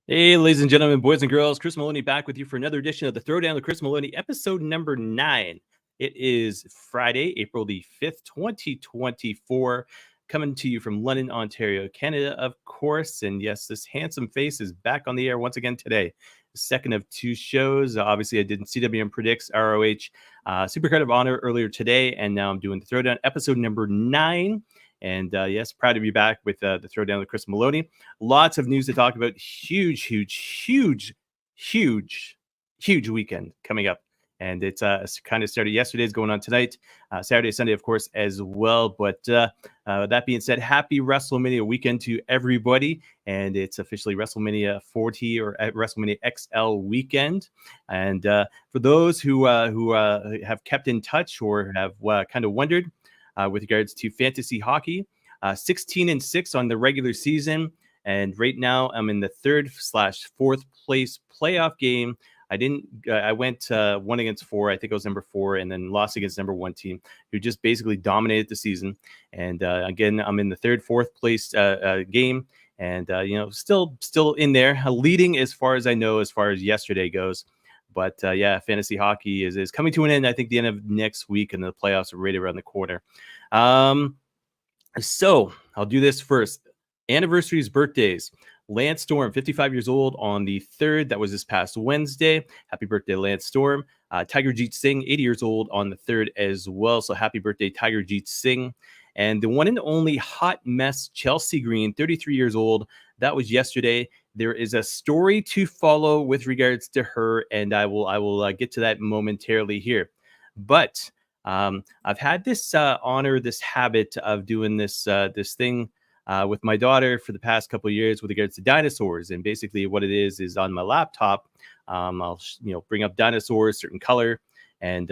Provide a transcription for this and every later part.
Hey, ladies and gentlemen, boys and girls, Chris Maloney back with you for another edition of the Throwdown with Chris Maloney, episode number 9. It is Friday, April the 5th, 2024, coming to you from London, Ontario, Canada, of course. And yes, this handsome face is back on the air once again today. The second of 2 shows. Obviously, I did CWM Predicts, ROH, Supercard of Honor earlier today, and now I'm doing the Throwdown, episode number 9. And yes, proud to be back with the Throwdown with Chris Maloney. Lots of news to talk about. Huge weekend coming up. And it's kind of started yesterday. It's going on tonight. Saturday, Sunday, of course, as well. But that being said, happy WrestleMania weekend to everybody. And it's officially WrestleMania 40 or WrestleMania XL weekend. And for those who have kept in touch or have kind of wondered, with regards to fantasy hockey, 16-6 on the regular season, and right now I'm in the 3rd/4th place playoff game. I went 1 against 4. I think I was number 4, and then lost against number 1 team who just basically dominated the season. And again, I'm in the 3rd/4th place game, and still in there, leading as far as I know, as far as yesterday goes. But yeah, fantasy hockey is coming to an end. I think the end of next week, and the playoffs are right around the corner. So I'll do this first. Anniversaries, birthdays. Lance Storm, 55 years old on the 3rd. That was this past Wednesday. Happy birthday, Lance Storm. Tiger Jeet Singh, 80 years old on the 3rd as well. So happy birthday, Tiger Jeet Singh. And the one and only hot mess, Chelsea Green, 33 years old. That was yesterday. There is a story to follow with regards to her, and I will get to that momentarily here. But I've had this this habit of doing this thing with my daughter for the past couple of years with regards to dinosaurs. And basically what it is on my laptop, I'll bring up dinosaurs, certain color. And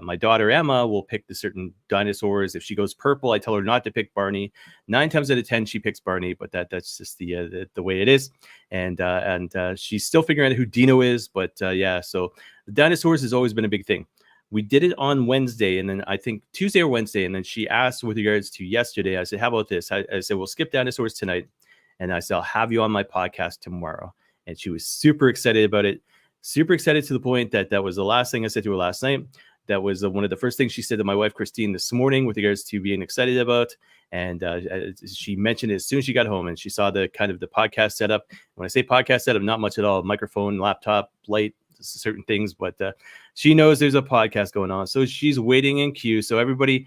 my daughter, Emma, will pick the certain dinosaurs. If she goes purple, I tell her not to pick Barney. 9 times out of 10, she picks Barney, but that's just the way it is. And she's still figuring out who Dino is. But yeah, so the dinosaurs has always been a big thing. We did it on Wednesday, and then I think Tuesday or Wednesday. And then she asked with regards to yesterday, I said, how about this? I said, we'll skip dinosaurs tonight. And I said, I'll have you on my podcast tomorrow. And she was super excited about it. Super excited to the point that was the last thing I said to her last night. That was one of the first things she said to my wife, Christine, this morning with regards to being excited about. And she mentioned it as soon as she got home, and she saw the kind of the podcast setup. When I say podcast setup, not much at all. Microphone, laptop, light, certain things. But she knows there's a podcast going on. So she's waiting in queue. So everybody,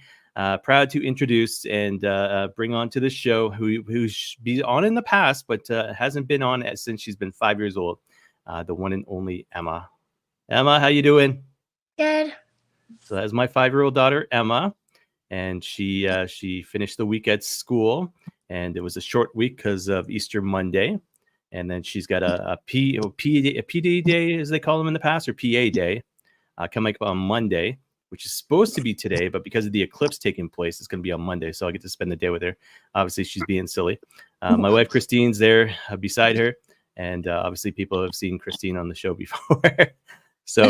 proud to introduce and bring on to the show who's been on in the past, but hasn't been on since she's been 5 years old. The one and only Emma. Emma, how you doing? Good. So that's my 5-year-old daughter, Emma, and she finished the week at school, and it was a short week because of Easter Monday, and then she's got a PD day, as they call them in the past, or PA day, coming up on Monday, which is supposed to be today, but because of the eclipse taking place, it's going to be on Monday, so I'll get to spend the day with her. Obviously, she's being silly. My wife, Christine's there beside her. And obviously, people have seen Christine on the show before. So,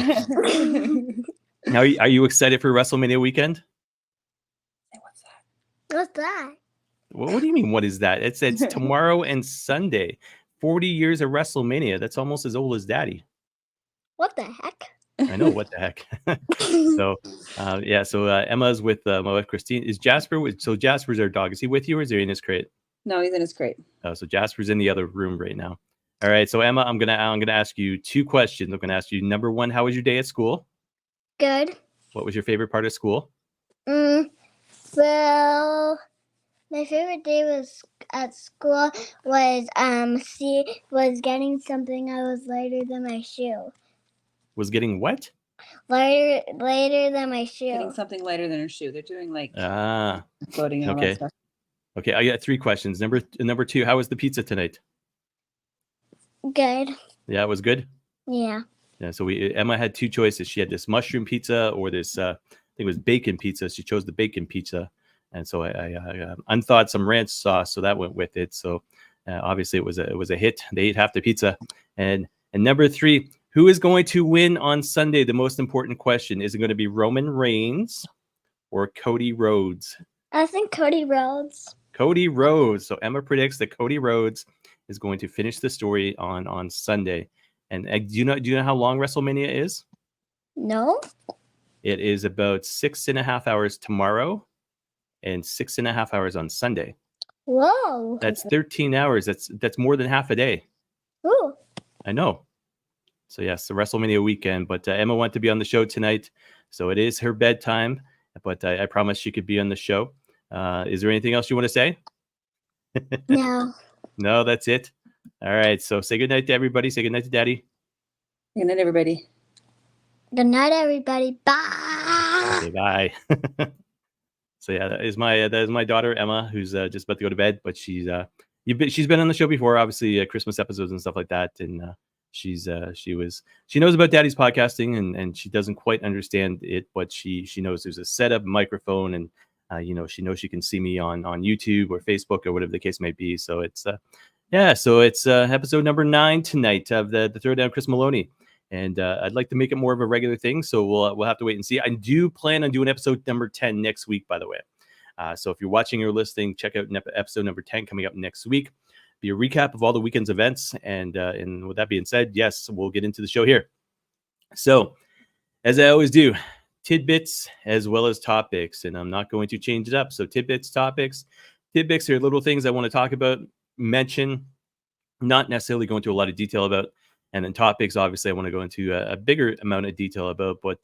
now are you excited for WrestleMania weekend? What's that? What do you mean? What is that? It's tomorrow and Sunday. 40 years of WrestleMania. That's almost as old as Daddy. What the heck? I know, what the heck. So, yeah. So Emma's with my wife Christine. Is Jasper? So Jasper's our dog. Is he with you, or is he in his crate? No, he's in his crate. Oh, so Jasper's in the other room right now. All right, so Emma, I'm gonna ask you 2 questions. I'm gonna ask you, number 1, how was your day at school? Good. What was your favorite part of school? Well, My favorite day was at school was getting something I was lighter than my shoe. Was getting what? Lighter than my shoe. Getting something lighter than her shoe. They're doing like Okay. floating and all that stuff. Okay, I got 3 questions. Number 2, how was the pizza tonight? Good. Yeah, it was good. Yeah. Yeah, so Emma had 2 choices. She had this mushroom pizza or this I think it was bacon pizza. She chose the bacon pizza, and so I unthawed some ranch sauce, so that went with it. So obviously it was a hit. They ate half the pizza. And number 3, who is going to win on Sunday? The most important question: is it going to be Roman Reigns or Cody Rhodes? I think Cody Rhodes. Cody Rhodes. So Emma predicts that Cody Rhodes is going to finish the story on Sunday. And do you know how long WrestleMania is? No. It is about 6.5 hours tomorrow and 6.5 hours on Sunday. Whoa. That's 13 hours. That's more than half a day. Ooh. I know. So yes, the WrestleMania weekend. But Emma wanted to be on the show tonight, so it is her bedtime. But I promised she could be on the show. Is there anything else you want to say? No. No, that's it. All right. So say good night to everybody. Say good night to Daddy. Good night, everybody. Good night, everybody. Bye. Okay, bye. So yeah, that is my daughter Emma, who's just about to go to bed. But she's been on the show before, obviously Christmas episodes and stuff like that, and she knows about Daddy's podcasting, and she doesn't quite understand it, but she knows there's a setup, microphone, and she knows she can see me on YouTube or Facebook or whatever the case may be. So it's episode number 9 tonight of the Throwdown Chris Maloney. And I'd like to make it more of a regular thing, so we'll have to wait and see. I do plan on doing episode number 10 next week, by the way. So if you're watching or listening, check out episode number 10 coming up next week. Be a recap of all the weekend's events. And with that being said, yes, we'll get into the show here. So, as I always do, tidbits as well as topics, and I'm not going to change it up. So tidbits, topics. Tidbits are little things I want to talk about, mention, not necessarily go into a lot of detail about. And then topics, obviously, I want to go into a bigger amount of detail about. But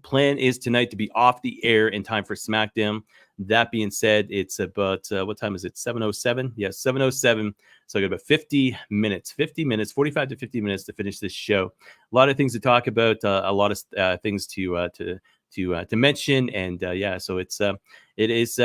plan is tonight to be off the air in time for SmackDown. That being said, it's about, what time is it? 7:07? Yes, 7:07. So I got about 50 minutes, 45 to 50 minutes to finish this show. A lot of things to talk about, a lot of things to mention. And so it is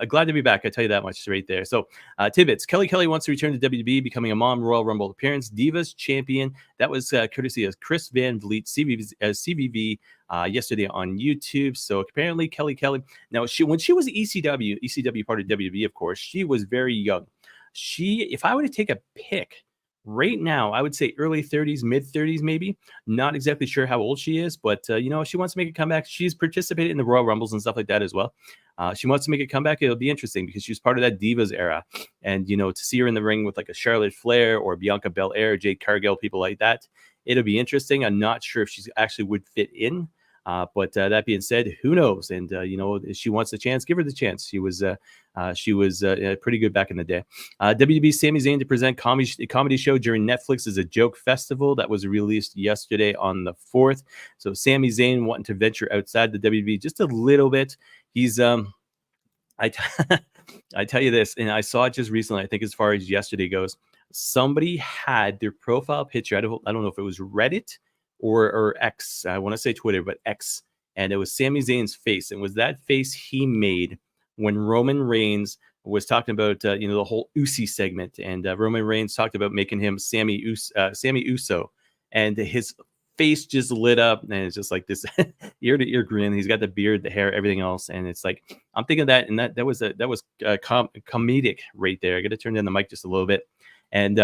glad to be back. I tell you that much right there. So tidbits. Kelly wants to return to WWE, becoming a Mom Royal Rumble appearance. Divas champion. That was courtesy of Chris Van Vliet, CVV, yesterday on YouTube. So apparently Kelly. Now when she was ECW part of WWE, of course, she was very young. If I were to take a pick right now, I would say early 30s, mid 30s, maybe. Not exactly sure how old she is, but if she wants to make a comeback, she's participated in the Royal Rumbles and stuff like that as well. She wants to make a comeback. It'll be interesting because she was part of that Divas era, and to see her in the ring with like a Charlotte Flair or Bianca Belair, Jade Cargill, people like that, it'll be interesting. I'm not sure if she actually would fit in. But that being said, who knows? And if she wants the chance, give her the chance. She was pretty good back in the day. WWE's Sami Zayn to present comedy show during Netflix's A Joke Festival that was released yesterday on the 4th. So Sami Zayn wanting to venture outside the WWE just a little bit. He's I tell you this, and I saw it just recently. I think as far as yesterday goes, somebody had their profile picture. I don't know if it was Reddit or X. I want to say Twitter, but X. And it was Sami Zayn's face. And it was that face he made when Roman Reigns was talking about, the whole Usi segment. And Roman Reigns talked about making him Sammy Uso. And his face just lit up. And it's just like this ear to ear grin. He's got the beard, the hair, everything else. And it's like, I'm thinking that, and that was comedic right there. I got to turn down the mic just a little bit. And,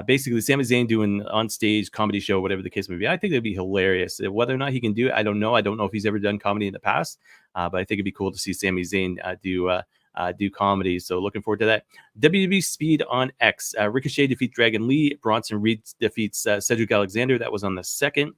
basically, Sami Zayn doing on stage comedy show, whatever the case may be. I think that'd be hilarious. Whether or not he can do it, I don't know. I don't know if he's ever done comedy in the past, but I think it'd be cool to see Sami Zayn do comedy. So looking forward to that. WWE Speed on X. Ricochet defeats Dragon Lee. Bronson Reed defeats Cedric Alexander. That was on the 2nd.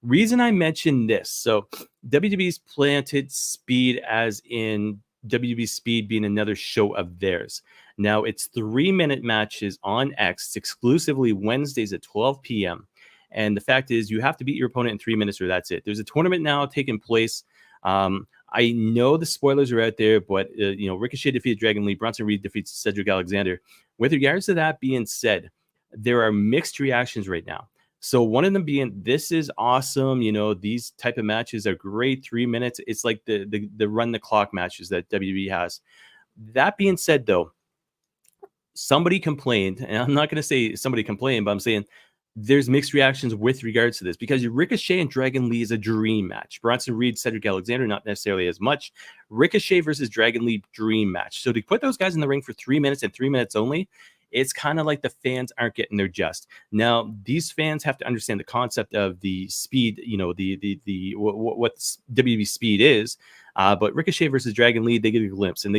Reason I mentioned this. So WWE's planted Speed as in WWE Speed being another show of theirs. Now it's 3-minute matches on X exclusively Wednesdays at 12 p.m. And the fact is you have to beat your opponent in 3 minutes or that's it. There's a tournament now taking place I know the spoilers are out there, but Ricochet defeated Dragon Lee, Bronson Reed defeats Cedric Alexander. With regards to that being said, there are mixed reactions right now. So one of them being, this is awesome. These type of matches are great. 3 minutes. It's like the run the clock matches that WWE has. That being said, though, somebody complained, and I'm not going to say somebody complained, but I'm saying there's mixed reactions with regards to this because Ricochet and Dragon Lee is a dream match. Bronson Reed, Cedric Alexander, not necessarily as much. Ricochet versus Dragon Lee, dream match. So to put those guys in the ring for 3 minutes and 3 minutes only, it's kind of like the fans aren't getting their just. Now, these fans have to understand the concept of the speed, what WWE speed is. But Ricochet versus Dragon Lee, they get a glimpse, and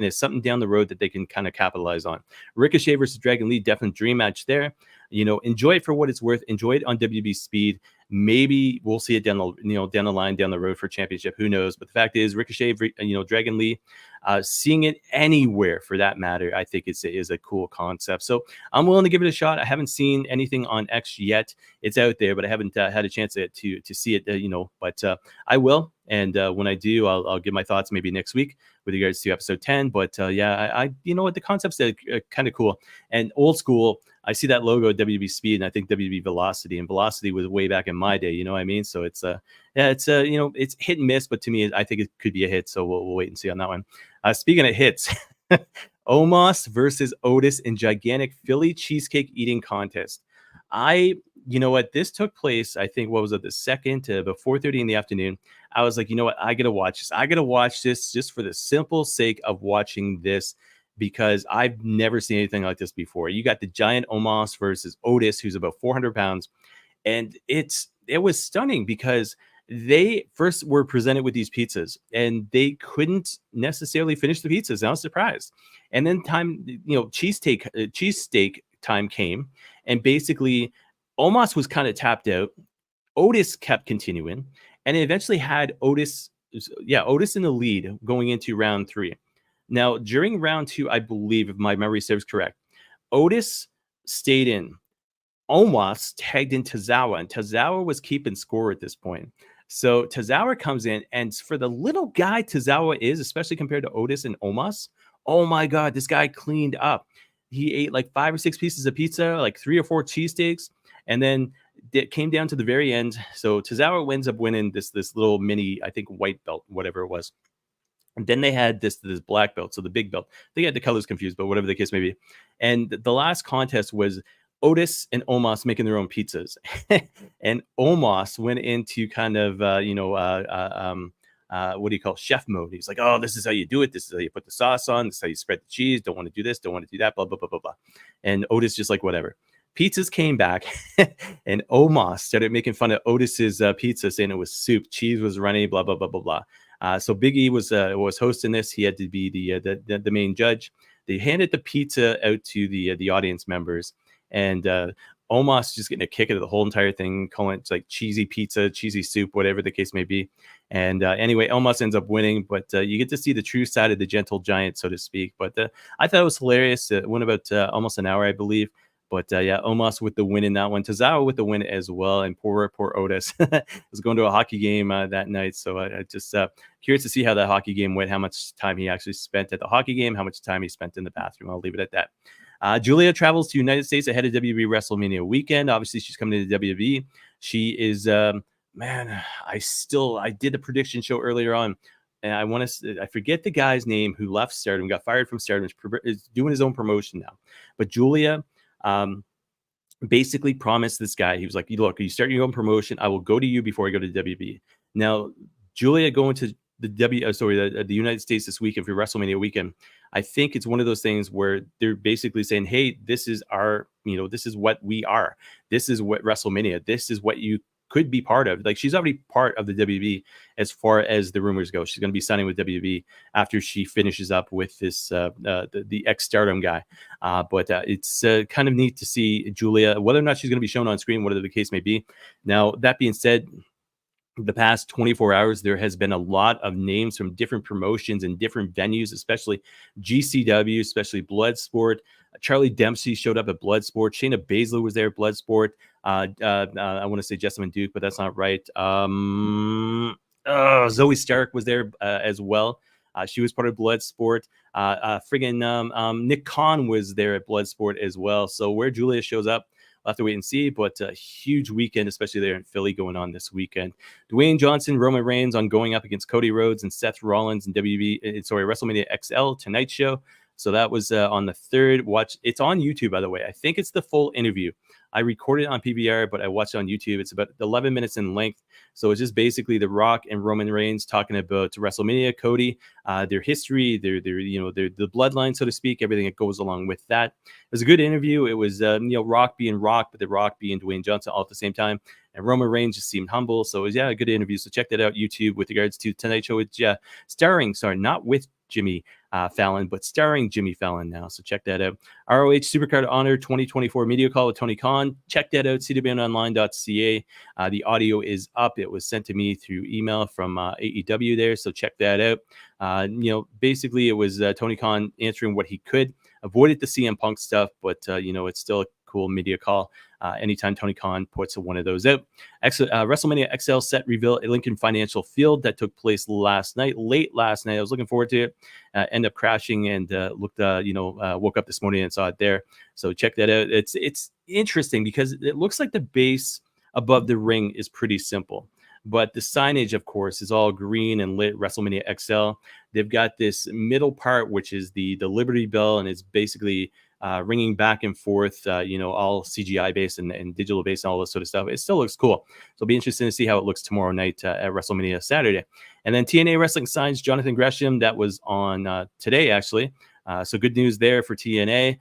it's something down the road that they can kind of capitalize on. Ricochet versus Dragon Lee, definite dream match there. Enjoy it for what it's worth. Enjoy it on WWE speed. Maybe we'll see it down the line, down the road for championship. Who knows? But the fact is, Ricochet, Dragon Lee, seeing it anywhere for that matter, I think is a cool concept. So I'm willing to give it a shot. I haven't seen anything on X yet. It's out there, but I haven't had a chance to see it. But I will. And when I do, I'll give my thoughts maybe next week with regards to episode 10. But I the concepts are kind of cool and old school. I see that logo WWE Speed, and I think WWE Velocity, and Velocity was way back in my day. You know what I mean? So it's it's hit and miss, but to me, I think it could be a hit. So we'll wait and see on that one. Speaking of hits, Omos versus Otis in gigantic Philly cheesecake eating contest. This took place, I think, what was it, the second to about 4:30 in the afternoon. I was like, I gotta watch this. I gotta watch this just for the simple sake of watching this, because I've never seen anything like this before. You got the giant Omos versus Otis, who's about 400 pounds. And it was stunning because they first were presented with these pizzas and they couldn't necessarily finish the pizzas. I was surprised. And then cheesesteak time came, and basically Omos was kind of tapped out. Otis kept continuing, and it eventually had Otis in the lead going into round 3. Now, during round 2, I believe, if my memory serves correct, Otis stayed in. Omos tagged in Tozawa, and Tozawa was keeping score at this point. So Tozawa comes in, and for the little guy Tozawa is, especially compared to Otis and Omos, oh my God, this guy cleaned up. He ate like 5 or 6 pieces of pizza, like 3 or 4 cheesesteaks, and then it came down to the very end. So Tozawa ends up winning this little mini, I think, white belt, whatever it was. And then they had this black belt, so the big belt. They had the colors confused, but whatever the case may be. And the last contest was Otis and Omos making their own pizzas. And Omos went into kind of, what do you call chef mode? He's like, oh, this is how you do it. This is how you put the sauce on. This is how you spread the cheese. Don't want to do this. Don't want to do that. Blah, blah, blah, blah, blah. And Otis just like, whatever. Pizzas came back, and Omos started making fun of Otis's pizza, saying it was soup. Cheese was runny, blah, blah, blah, blah, blah. So Big E was hosting this. He had to be the main judge. They handed the pizza out to the audience members, and Omos just getting a kick out of the whole entire thing, calling it like cheesy pizza, cheesy soup, whatever the case may be. And anyway, Omos ends up winning, but you get to see the true side of the gentle giant, so to speak. But I thought it was hilarious. It went about almost an hour, I believe. But Omos with the win in that one. Tozawa with the win as well. And poor Otis was going to a hockey game that night. So I just curious to see how that hockey game went, how much time he actually spent at the hockey game, how much time he spent in the bathroom. I'll leave it at that. Giulia travels to United States ahead of WWE WrestleMania weekend. Obviously, she's coming to WWE. She is, I did a prediction show earlier on. And I forget the guy's name who left Stardom, got fired from Stardom, is doing his own promotion now. But Giulia basically promised this guy, he was like, look, you start your own promotion, I will go to you before I go to WWE. Now, Giulia going to the United States this weekend for WrestleMania weekend, I think it's one of those things where they're basically saying, hey, this is our, this is what we are. This is what WrestleMania, this is what you could be part of. Like, she's already part of the WWE as far as the rumors go. She's going to be signing with WWE after she finishes up with this the ex-Stardom guy. But it's kind of neat to see Giulia, whether or not she's going to be shown on screen, whatever the case may be. Now, that being said, the past 24 hours, there has been a lot of names from different promotions and different venues, especially GCW, especially Bloodsport. Charlie Dempsey showed up at Bloodsport. Shayna Baszler was there at Bloodsport. I want to say Jessamine Duke, but that's not right. Zoe Stark was there as well. She was part of Bloodsport. Nick Khan was there at Bloodsport as well. So where Giulia shows up, we'll have to wait and see. But a huge weekend, especially there in Philly, going on this weekend. Dwayne Johnson, Roman Reigns on going up against Cody Rhodes and Seth Rollins in WrestleMania XL Tonight Show. So that was on the 3rd. Watch. It's on YouTube, by the way. I think it's the full interview. I recorded it on PBR, but I watched it on YouTube. It's about 11 minutes in length. So it's just basically The Rock and Roman Reigns talking about WrestleMania, Cody, their history, their the bloodline, so to speak, everything that goes along with that. It was a good interview. It was Rock being Rock, but The Rock being Dwayne Johnson all at the same time. And Roman Reigns just seemed humble. So it was, a good interview. So check that out, YouTube, with regards to Tonight Show. It's not with Jimmy Fallon, but starring Jimmy Fallon now. So check that out. ROH Supercard of Honor 2024 media call with Tony Khan. Check that out, cwnonline.ca. The audio is up. It was sent to me through email from AEW there. So check that out. Basically it was Tony Khan answering what he could. Avoided the CM Punk stuff, but it's still a cool media call. Anytime Tony Khan puts one of those out. WrestleMania XL set reveal at Lincoln Financial Field that took place late last night. I was looking forward to it. Ended up crashing and woke up this morning and saw it there. So check that out. It's interesting because it looks like the base above the ring is pretty simple. But the signage, of course, is all green and lit WrestleMania XL. They've got this middle part, which is the Liberty Bell, and it's basically ringing back and forth, all CGI based and digital based and all this sort of stuff. It still looks cool. So it'll be interesting to see how it looks tomorrow night at WrestleMania Saturday. And then TNA Wrestling signs Jonathan Gresham. That was on today, actually. So good news there for TNA.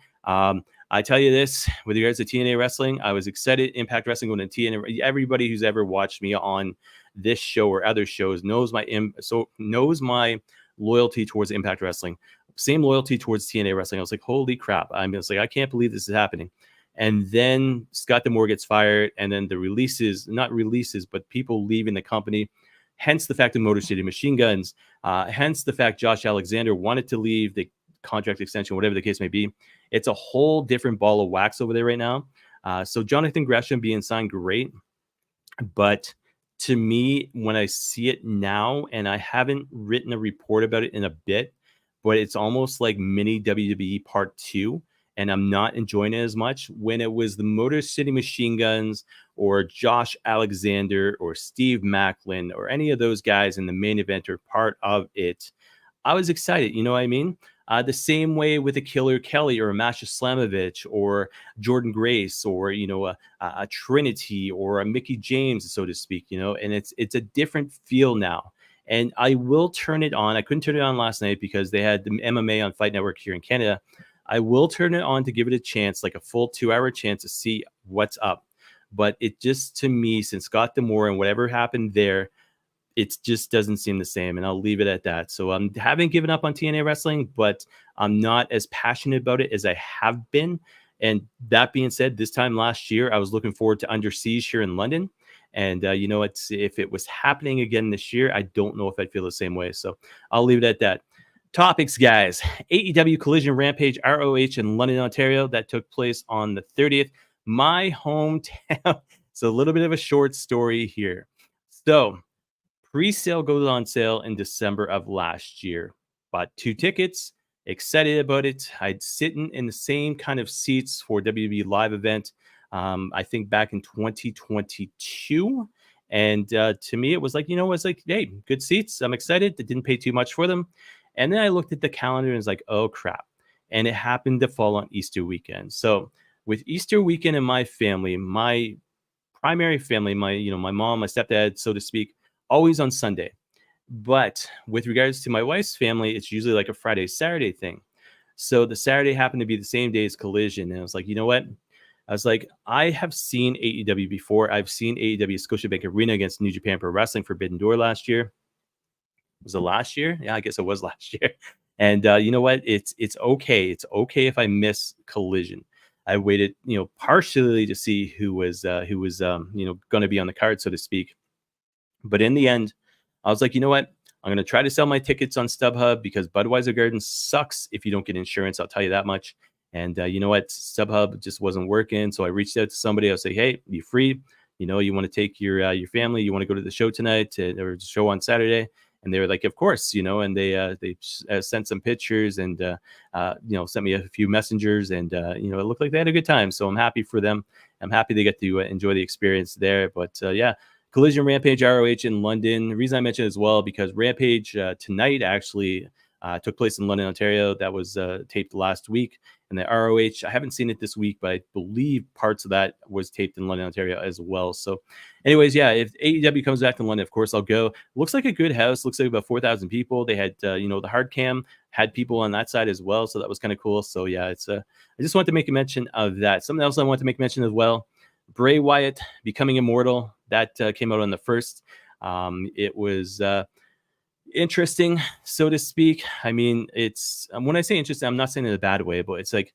I tell you this, with regards to TNA Wrestling, I was excited. Impact Wrestling going to TNA. Everybody who's ever watched me on this show or other shows knows my loyalty towards Impact Wrestling. Same loyalty towards TNA Wrestling. I was like, holy crap. I I can't believe this is happening. And then Scott D'Amore gets fired, and then the not releases, but people leaving the company. Hence the fact of Motor City Machine Guns. Hence the fact Josh Alexander wanted to leave, the contract extension, whatever the case may be. It's a whole different ball of wax over there right now. So Jonathan Gresham being signed, great. But to me, when I see it now, and I haven't written a report about it in a bit, but it's almost like mini WWE Part 2, and I'm not enjoying it as much. When it was the Motor City Machine Guns or Josh Alexander or Steve Macklin or any of those guys in the main event or part of it, I was excited. You know what I mean? The same way with a Killer Kelly or a Masha Slamovich or Jordan Grace or, a Trinity or a Mickey James, so to speak, and it's a different feel now. And I will turn it on. I couldn't turn it on last night because they had the MMA on Fight Network here in Canada. I will turn it on to give it a chance, like a full 2-hour chance to see what's up. But it just, to me, since Scott D'Amore and whatever happened there, it just doesn't seem the same. And I'll leave it at that. So I haven't given up on TNA Wrestling, but I'm not as passionate about it as I have been. And that being said, this time last year, I was looking forward to Under Siege here in London. And, if it was happening again this year, I don't know if I'd feel the same way. So I'll leave it at that. Topics, guys. AEW Collision Rampage ROH in London, Ontario. That took place on the 30th. My hometown. So a little bit of a short story here. So pre-sale goes on sale in December of last year. Bought 2 tickets. Excited about it. I'd sitting in the same kind of seats for WWE live event. I think back in 2022. And to me, it was like, hey, good seats. I'm excited. I didn't pay too much for them. And then I looked at the calendar and was like, oh, crap. And it happened to fall on Easter weekend. So with Easter weekend in my family, my primary family, my mom, my stepdad, so to speak, always on Sunday. But with regards to my wife's family, it's usually like a Friday, Saturday thing. So the Saturday happened to be the same day as Collision. And I was like, you know what? I was like, I have seen AEW before. I've seen AEW Scotiabank Arena against New Japan Pro Wrestling Forbidden Door last year. Was it last year? Yeah, I guess it was last year. And you know what? It's okay. It's okay if I miss Collision. I waited, partially to see who was going to be on the card, so to speak. But in the end, I was like, you know what? I'm going to try to sell my tickets on StubHub because Budweiser Garden sucks if you don't get insurance. I'll tell you that much. And you know what? StubHub just wasn't working. So I reached out to somebody. I was like, hey, you free? you want to take your family, you want to go to the show tonight or the show on Saturday. And they were like, of course, and they sent some pictures and, sent me a few messengers and, it looked like they had a good time. So I'm happy for them. I'm happy they get to enjoy the experience there. But Collision Rampage ROH in London. The reason I mentioned it as well, because Rampage tonight actually took place in London, Ontario. That was taped last week. And the ROH, I haven't seen it this week, but I believe parts of that was taped in London, Ontario as well. So anyways, if AEW comes back to London, of course, I'll go. Looks like a good house. Looks like about 4,000 people. They had, the hard cam had people on that side as well. So that was kind of cool. So it's I just wanted to make a mention of that. Something else I want to make mention as well. Bray Wyatt becoming immortal. That came out on the 1st. It was interesting, so to speak. I mean, it's when I say interesting, I'm not saying it in a bad way, but it's like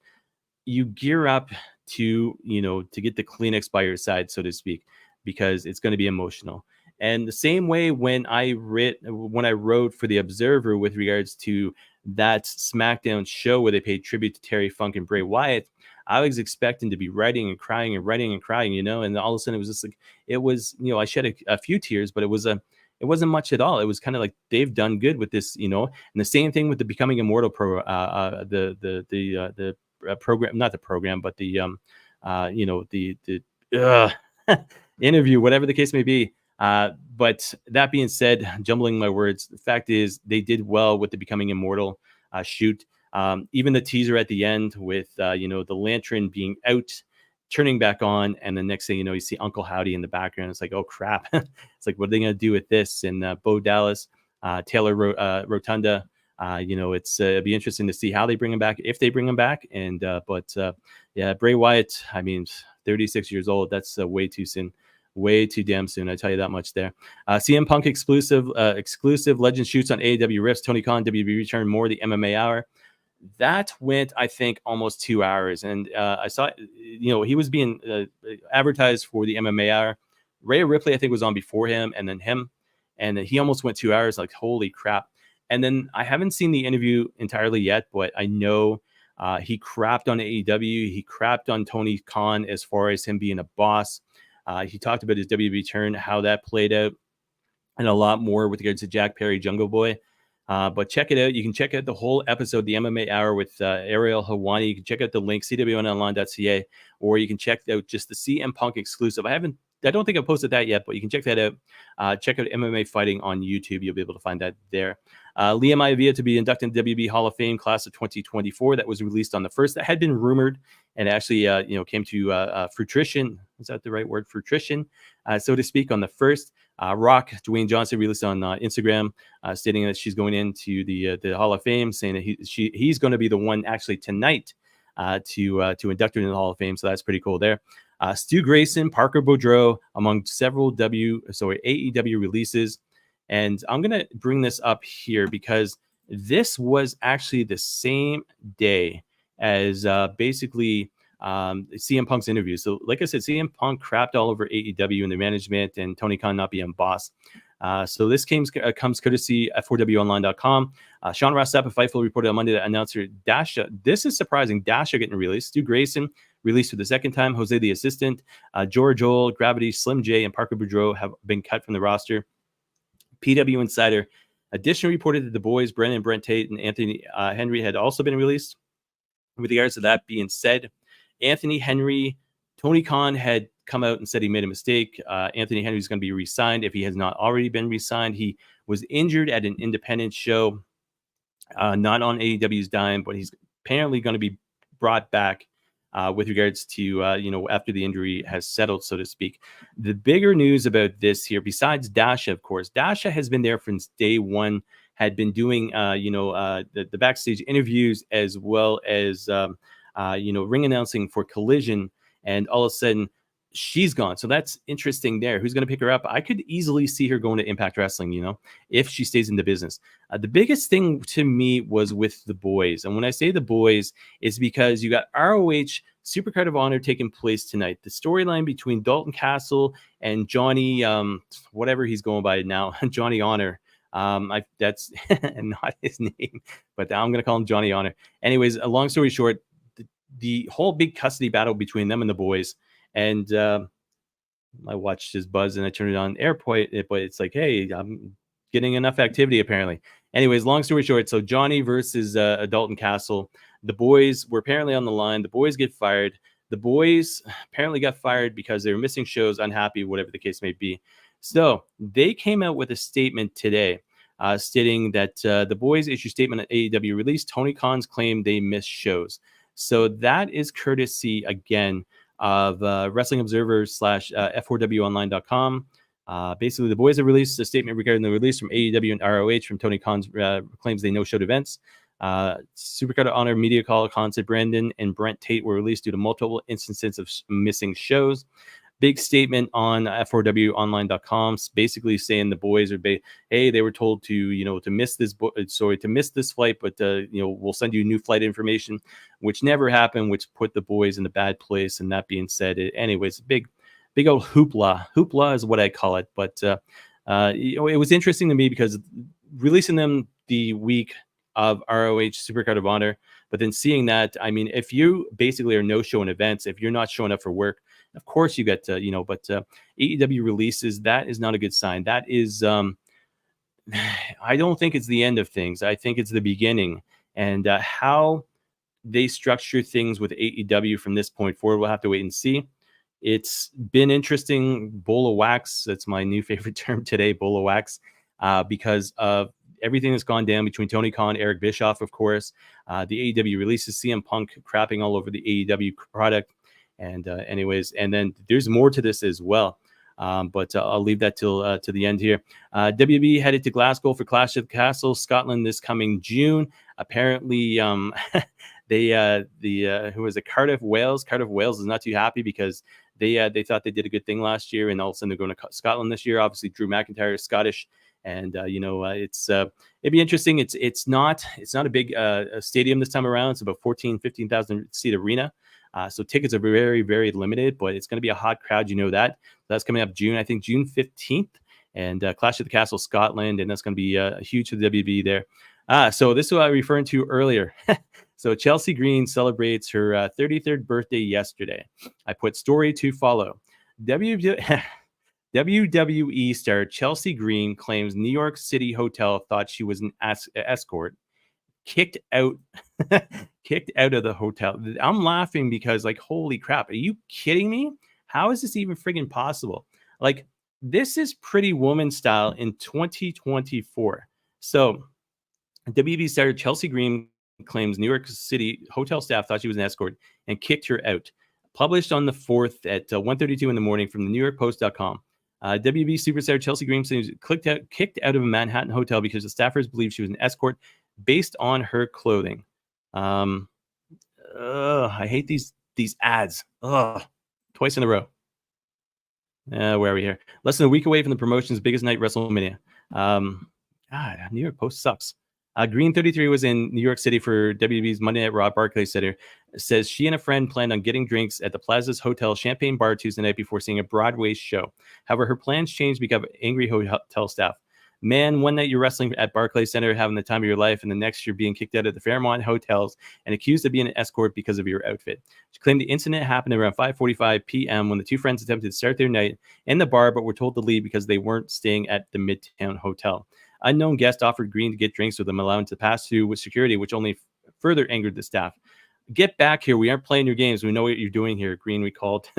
you gear up to to get the Kleenex by your side, so to speak, because it's going to be emotional. And the same way when I wrote for the Observer with regards to that SmackDown show where they paid tribute to Terry Funk and Bray Wyatt, I was expecting to be writing and crying and writing and crying, and all of a sudden it was just like, it was, I shed a few tears, but it wasn't much at all. It was kind of like they've done good with this, and the same thing with the Becoming Immortal the program, not the program, but the interview, whatever the case may be. But that being said, jumbling my words, the fact is they did well with the Becoming Immortal shoot. Even the teaser at the end with the lantern being out, turning back on, and the next thing you see Uncle Howdy in the background. It's like, oh crap. It's like, what are they going to do with this? And Bo Dallas, Taylor Rotunda, it'd be interesting to see how they bring him back, if they bring him back. And Bray Wyatt, I mean, 36 years old, that's way too soon. Way too damn soon, I tell you that much there. CM Punk exclusive Legend shoots on AEW Riffs. Tony Khan, WWE Return, more the MMA Hour. That went, I think, almost 2 hours. And I saw, he was being advertised for the MMA Hour. Rhea Ripley, I think, was on before him, and then him. And then he almost went 2 hours, like, holy crap. And then I haven't seen the interview entirely yet, but I know he crapped on AEW. He crapped on Tony Khan as far as him being a boss. He talked about his WWE turn, how that played out, and a lot more with regards to Jack Perry, Jungle Boy. But check it out. You can check out the whole episode, the MMA Hour with Ariel Helwani. You can check out the link, cwnonline.ca, or you can check out just the CM Punk exclusive. I don't think I've posted that yet, but you can check that out. Check out MMA Fighting on YouTube. You'll be able to find that there. Liam Iavia to be inducted in WWE Hall of Fame class of 2024. That was released on the 1st. That had been rumored and actually, came to fruition. Is that the right word? Fruition, so to speak, on the 1st. Rock, Dwayne Johnson, released on Instagram, stating that she's going into the Hall of Fame, saying that he's going to be the one actually tonight to induct her in the Hall of Fame. So that's pretty cool there. Stu Grayson, Parker Boudreaux, among several AEW releases. And I'm going to bring this up here because this was actually the same day as basically CM Punk's interview. So like I said, CM Punk crapped all over AEW and the management and Tony Khan not being boss. So this comes courtesy F4WOnline.com. Sean Ross Sapp of Fightful reported on Monday that announcer Dasha, this is surprising, Dasha getting released. Stu Grayson released for the second time. Jose the Assistant, George Ole, Gravity, Slim J, and Parker Boudreaux have been cut from the roster. PW Insider additionally reported that the boys, Brennan, Brent Tate, and Anthony Henry had also been released. With regards to that being said, Anthony Henry, Tony Khan had come out and said he made a mistake. Anthony Henry is going to be re-signed if he has not already been re-signed. He was injured at an independent show, not on AEW's dime, but he's apparently going to be brought back with regards to, after the injury has settled, so to speak. The bigger news about this here, besides Dasha, of course, Dasha has been there since day one, had been doing, the backstage interviews as well as, ring announcing for Collision, and all of a sudden she's gone. So that's interesting there. Who's going to pick her up? I could easily see her going to Impact Wrestling, if she stays in the business. The biggest thing to me was with the boys. And when I say the boys, is because you got ROH Supercard of Honor taking place tonight. The storyline between Dalton Castle and Johnny, whatever he's going by now, Johnny Honor. That's not his name, but I'm going to call him Johnny Honor. Anyways, a long story short, the whole big custody battle between them and the boys. And I watched his buzz and I turned it on airport, but it's like, hey, I'm getting enough activity apparently. Anyways, long story short, so Johnny versus Dalton Castle. The boys were apparently on the line. The boys get fired. The boys apparently got fired because they were missing shows, unhappy, whatever the case may be. So they came out with a statement today stating that the boys issued statement at AEW release. Tony Khan's claim they missed shows. So that is courtesy, again, of Wrestling Observer / F4WOnline.com. Basically, the boys have released a statement regarding the release from AEW and ROH from Tony Khan's claims they no-showed events. Supercard of Honor Media Call Khan said Brandon and Brent Tate were released due to multiple instances of missing shows. Big statement on F4WOnline.com, basically saying the boys are, hey, they were told to, to miss this flight, but, we'll send you new flight information, which never happened, which put the boys in a bad place. And that being said, anyways, big old hoopla is what I call it. But, it was interesting to me because releasing them the week of ROH Supercard of Honor, but then seeing that, I mean, if you basically are no-showing events, if you're not showing up for work, of course you get but AEW releases, that is not a good sign. That is I don't think it's the end of things. I think it's the beginning. And how they structure things with AEW from this point forward, we'll have to wait and see. It's been interesting. Bowl of wax, that's my new favorite term today, bowl of wax, because of everything that's gone down between Tony Khan, Eric Bischoff, of course. The AEW releases, CM Punk crapping all over the AEW product. And anyways, and then there's more to this as well. But I'll leave that till to the end here. WB headed to Glasgow for Clash of the Castle, Scotland this coming June. Apparently, who was it? Cardiff, Wales. Cardiff, Wales is not too happy because they thought they did a good thing last year, and all of a sudden they're going to Scotland this year. Obviously, Drew McIntyre is Scottish, and it'd be interesting. It's not a big stadium this time around. It's about 15,000 seat arena. So tickets are very, very limited, but it's going to be a hot crowd. You know that. That's coming up June 15th, and Clash of the Castle, Scotland, and that's going to be huge for the WB there. So this is what I was referring to earlier. So Chelsea Green celebrates her 33rd birthday yesterday. I put story to follow. WWE star Chelsea Green claims New York City hotel thought she was an escort. Kicked out of the hotel. I'm laughing because, like, holy crap, are you kidding me? How is this even friggin' possible? Like, this is Pretty Woman style in 2024. So WB star Chelsea Green claims New York City hotel staff thought she was an escort and kicked her out. Published on the 4th at 1:32 in the morning from the NewYorkPost.com. WB superstar Chelsea Green seems kicked out of a Manhattan hotel because the staffers believed she was an escort based on her clothing. I hate these ads. Twice in a row. Where are we here? Less than a week away from the promotion's biggest night, WrestleMania. God, New York Post sucks. Green 33 was in New York City for WWE's Monday Night Raw Barclays Center. Says she and a friend planned on getting drinks at the Plaza's Hotel Champagne Bar Tuesday night before seeing a Broadway show. However, her plans changed because of angry hotel staff. Man, one night you're wrestling at Barclays Center, having the time of your life, and the next you're being kicked out of the Fairmont hotels and accused of being an escort because of your outfit. She claimed the incident happened around 5:45 p.m. when the two friends attempted to start their night in the bar, but were told to leave because they weren't staying at the Midtown Hotel. Unknown guest offered Green to get drinks with them, allowing to pass through with security, which only further angered the staff. Get back here. We aren't playing your games. We know what you're doing here, Green recalled.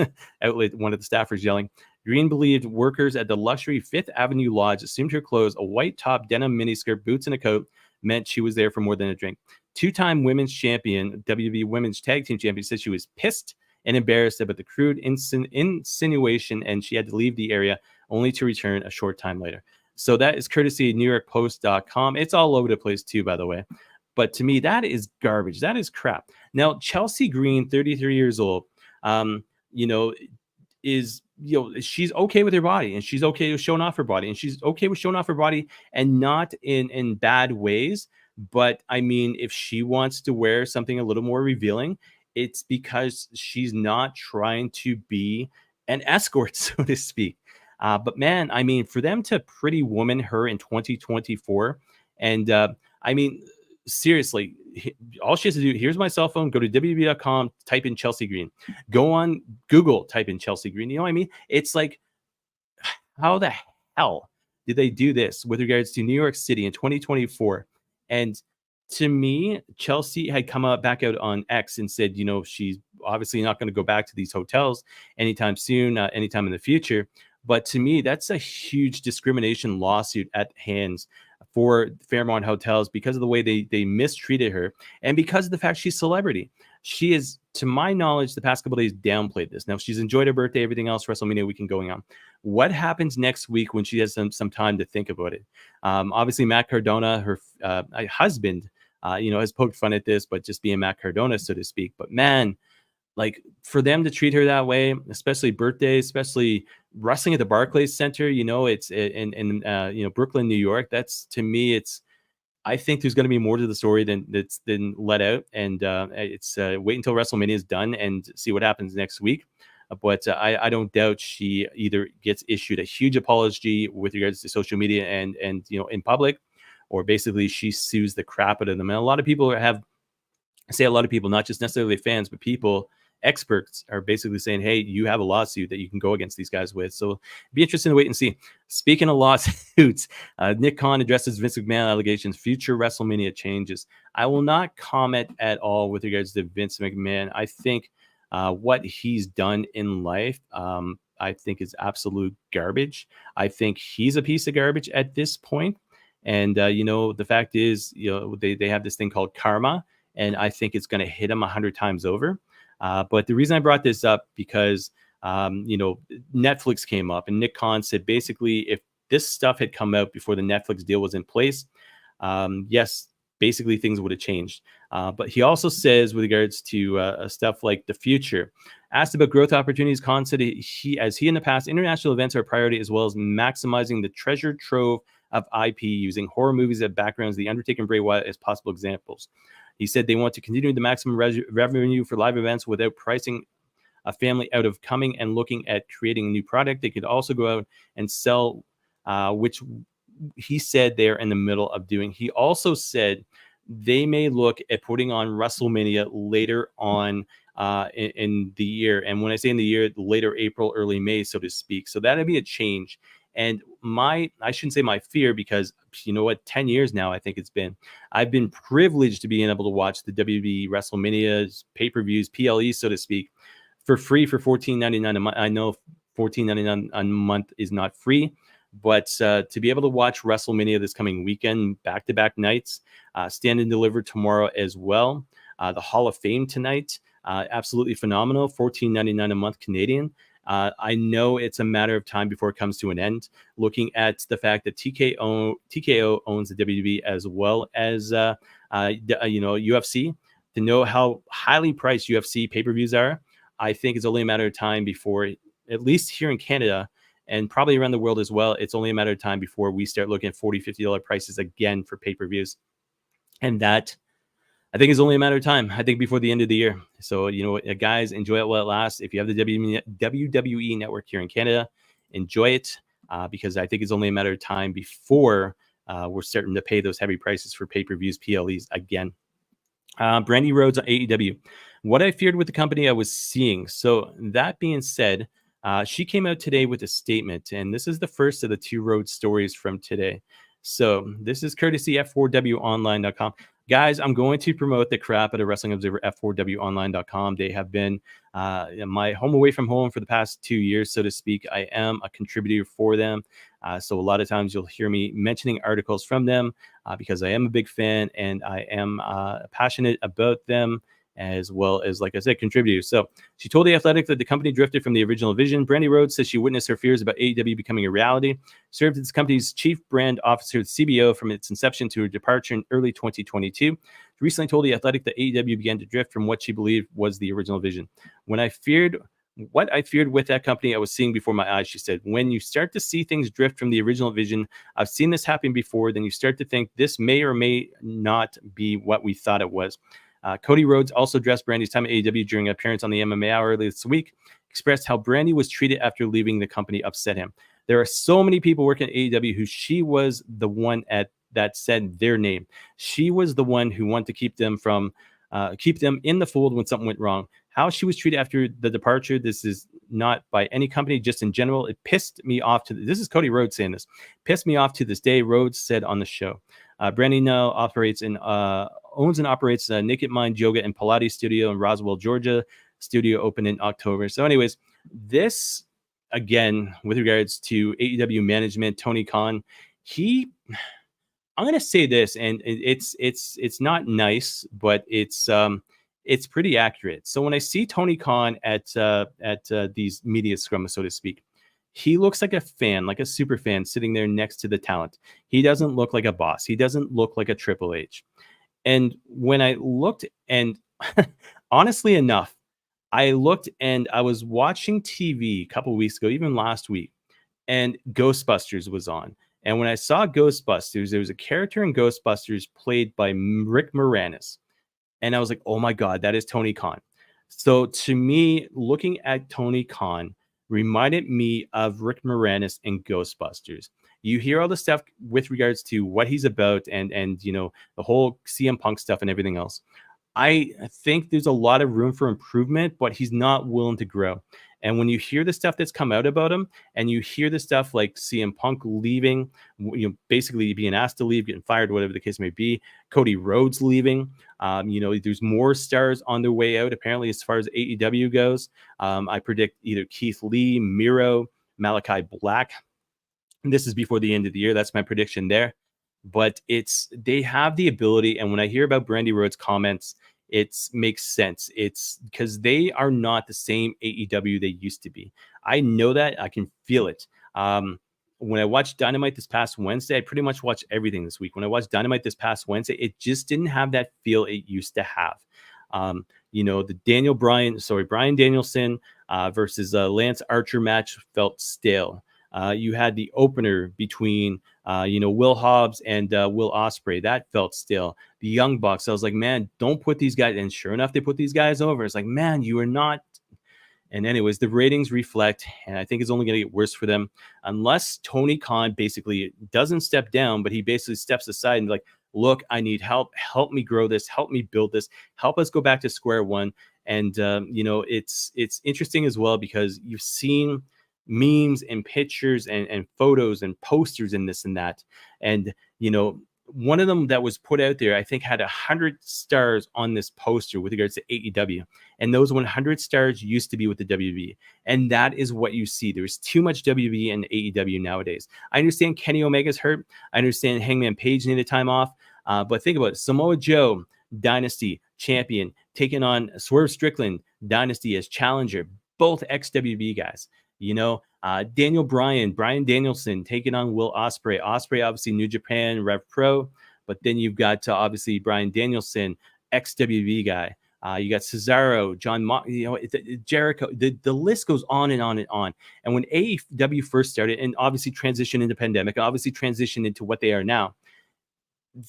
Outlet, one of the staffers yelling. Green believed workers at the luxury Fifth Avenue Lodge assumed her clothes, a white top, denim miniskirt, boots, and a coat, meant she was there for more than a drink. Two-time women's champion, WWE Women's Tag Team Champion, said she was pissed and embarrassed about the crude insinuation, and she had to leave the area only to return a short time later. So that is courtesy of NewYorkPost.com. It's all over the place too, by the way. But to me, that is garbage. That is crap. Now, Chelsea Green, 33 years old, is, she's okay with her body, and she's okay with showing off her body, and she's okay with showing off her body and not in bad ways. But I mean, if she wants to wear something a little more revealing, it's because she's not trying to be an escort, so to speak. But man, I mean, for them to Pretty Woman her in 2024, and I mean, seriously, all she has to do, here's my cell phone, go to WWE.com, type in Chelsea Green, go on Google, type in Chelsea Green. You know what I mean? It's like, how the hell did they do this with regards to New York City in 2024? And to me, Chelsea had come back out on X and said, she's obviously not going to go back to these hotels anytime soon, anytime in the future. But to me, that's a huge discrimination lawsuit at hands for Fairmont Hotels because of the way they mistreated her and because of the fact she's a celebrity. She is, to my knowledge, the past couple of days downplayed this. Now, she's enjoyed her birthday, everything else, WrestleMania weekend going on. What happens next week when she has some time to think about it? Obviously, Matt Cardona, her husband, has poked fun at this, but just being Matt Cardona, so to speak. But man, like for them to treat her that way, especially birthdays, especially wrestling at the Barclays Center, it's in Brooklyn, New York. That's, to me, I think there's going to be more to the story than that's been let out, and it's wait until WrestleMania is done and see what happens next week. But I don't doubt she either gets issued a huge apology with regards to social media and in public, or basically she sues the crap out of them. And a lot of people not just necessarily fans, but people, experts, are basically saying, hey, you have a lawsuit that you can go against these guys with. So it'd be interesting to wait and see. Speaking of lawsuits, Nick Khan addresses Vince McMahon allegations, future WrestleMania changes. I will not comment at all with regards to Vince McMahon. I think what he's done in life, I think is absolute garbage. I think he's a piece of garbage at this point. And, the fact is, they have this thing called karma, and I think it's going to hit him 100 times over. But the reason I brought this up, because, Netflix came up and Nick Khan said, basically, if this stuff had come out before the Netflix deal was in place, yes, basically things would have changed. But he also says, with regards to stuff like the future, asked about growth opportunities, Khan said he in the past, international events are a priority, as well as maximizing the treasure trove of IP, using horror movies as backgrounds, The Undertaker and Bray Wyatt as possible examples. He said they want to continue the maximum revenue for live events without pricing a family out of coming and looking at creating a new product. They could also go out and sell, which he said they're in the middle of doing. He also said they may look at putting on WrestleMania later on in the year. And when I say in the year, later April, early May, so to speak. So that'd be a change. And I shouldn't say my fear, because 10 years now, I think I've been privileged to being able to watch the WWE WrestleManias, pay-per-views, PLEs, so to speak, for free for $14.99 a month. I know $14.99 a month is not free, but to be able to watch WrestleMania this coming weekend, back-to-back nights, Stand and Deliver tomorrow as well, the Hall of Fame tonight, absolutely phenomenal, $14.99 a month Canadian. I know it's a matter of time before it comes to an end. Looking at the fact that TKO owns the WWE as well as UFC, to know how highly priced UFC pay-per-views are, I think it's only a matter of time before, at least here in Canada and probably around the world as well, it's only a matter of time before we start looking at $40, $50 prices again for pay-per-views. And that, I think, it's only a matter of time. I think before the end of the year. So, guys, enjoy it while it lasts. If you have the WWE network here in Canada, enjoy it, because I think it's only a matter of time before we're starting to pay those heavy prices for pay-per-views, PLEs again. Brandi Rhodes on AEW. What I feared with the company I was seeing. So that being said, she came out today with a statement, and this is the first of the two Rhodes stories from today. So this is courtesy F4WOnline.com. Guys, I'm going to promote the crap out of Wrestling Observer, F4WOnline.com. They have been my home away from home for the past 2 years, so to speak. I am a contributor for them. So a lot of times you'll hear me mentioning articles from them because I am a big fan and I am passionate about them, as well as, like I said, contributors. So she told The Athletic that the company drifted from the original vision. Brandi Rhodes says she witnessed her fears about AEW becoming a reality, served as the company's chief brand officer, CBO, from its inception to her departure in early 2022. She recently told The Athletic that AEW began to drift from what she believed was the original vision. What I feared with that company, I was seeing before my eyes, she said. When you start to see things drift from the original vision, I've seen this happen before, then you start to think this may or may not be what we thought it was. Cody Rhodes also addressed Brandi's time at AEW during an appearance on the MMA Hour earlier this week, expressed how Brandi was treated after leaving the company upset him. There are so many people working at AEW who she was the one at that said their name. She was the one who wanted to keep them in the fold when something went wrong. How she was treated after the departure, this is not by any company, just in general. It pissed me off this is Cody Rhodes saying this. Pissed me off to this day, Rhodes said on the show. Brandi now owns and operates Naked Mind Yoga and Pilates studio in Roswell, Georgia. Studio opened in October. So anyways, this, again, with regards to AEW management, Tony Khan, I'm going to say this, and it's not nice, but it's pretty accurate. So when I see Tony Khan at these media scrums, so to speak, he looks like a fan, like a super fan sitting there next to the talent. He doesn't look like a boss. He doesn't look like a Triple H. And when I looked, and honestly enough, I looked and I was watching TV a couple weeks ago, even last week, and Ghostbusters was on. And when I saw Ghostbusters, there was a character in Ghostbusters played by Rick Moranis. And I was like, oh my God, that is Tony Khan. So to me, looking at Tony Khan reminded me of Rick Moranis in Ghostbusters. You hear all the stuff with regards to what he's about and you know, the whole CM Punk stuff and everything else. I think there's a lot of room for improvement, but he's not willing to grow. And when you hear the stuff that's come out about him, and you hear the stuff like CM Punk leaving, you know, basically being asked to leave, getting fired, whatever the case may be, Cody Rhodes leaving, you know, there's more stars on their way out, apparently, as far as AEW goes. I predict either Keith Lee, Miro, Malachi Black. And this is before the end of the year. That's my prediction there. But they have the ability, and when I hear about Brandi Rhodes' comments, it makes sense. It's because they are not the same AEW they used to be. I know that. I can feel it. When I watched Dynamite this past Wednesday, I pretty much watched everything this week. When I watched Dynamite this past Wednesday, it just didn't have that feel it used to have. You know, the Bryan Danielson versus Lance Archer match felt stale. You had the opener between, Will Hobbs and Will Ospreay. That felt stale. The Young Bucks, I was like, man, don't put these guys. And sure enough, they put these guys over. It's like, man, you are not. And anyways, the ratings reflect, and I think it's only going to get worse for them unless Tony Khan basically doesn't step down, but he basically steps aside and like, look, I need help. Help me grow this. Help me build this. Help us go back to square one. And, it's interesting as well because you've seen memes and pictures and photos and posters and this and that. And, one of them that was put out there, I think had 100 stars on this poster with regards to AEW. And those 100 stars used to be with the WWE. And that is what you see. There's too much WWE and AEW nowadays. I understand Kenny Omega's hurt. I understand Hangman Page needed time off. But think about it. Samoa Joe, Dynasty, champion, taking on Swerve Strickland, Dynasty as challenger. Both ex-WWE guys. Daniel Bryan, Bryan Danielson taking on Will Ospreay. Ospreay, obviously New Japan, Rev Pro. But then you've got obviously Bryan Danielson, ex-WWE guy. You got Cesaro, Jericho. The list goes on and on and on. And when AEW first started, and obviously transitioned into pandemic, obviously transitioned into what they are now,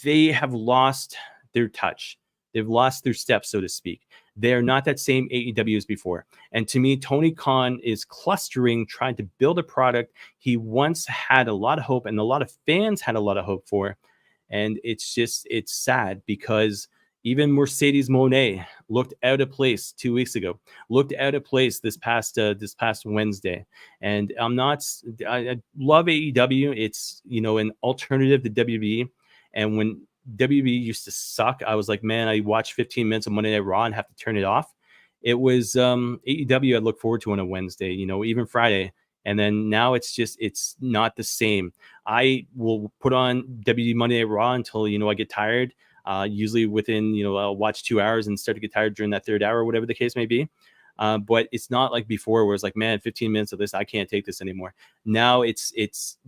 they have lost their touch. They've lost their steps, so to speak. They're not that same AEW as before. And to me, Tony Khan is clustering, trying to build a product he once had a lot of hope and a lot of fans had a lot of hope for. And it's sad because even Mercedes Moné looked out of place 2 weeks ago, looked out of place this past Wednesday. And I love AEW. It's, an alternative to WWE. And when WWE used to suck, I was like, man, I watched 15 minutes of Monday Night Raw and have to turn it off. It was AEW I look forward to on a Wednesday, even Friday. And then now it's not the same. I will put on WWE Monday Night Raw until, I get tired. Usually within, I'll watch 2 hours and start to get tired during that third hour, whatever the case may be. But it's not like before where it's like, man, 15 minutes of this, I can't take this anymore. Now it's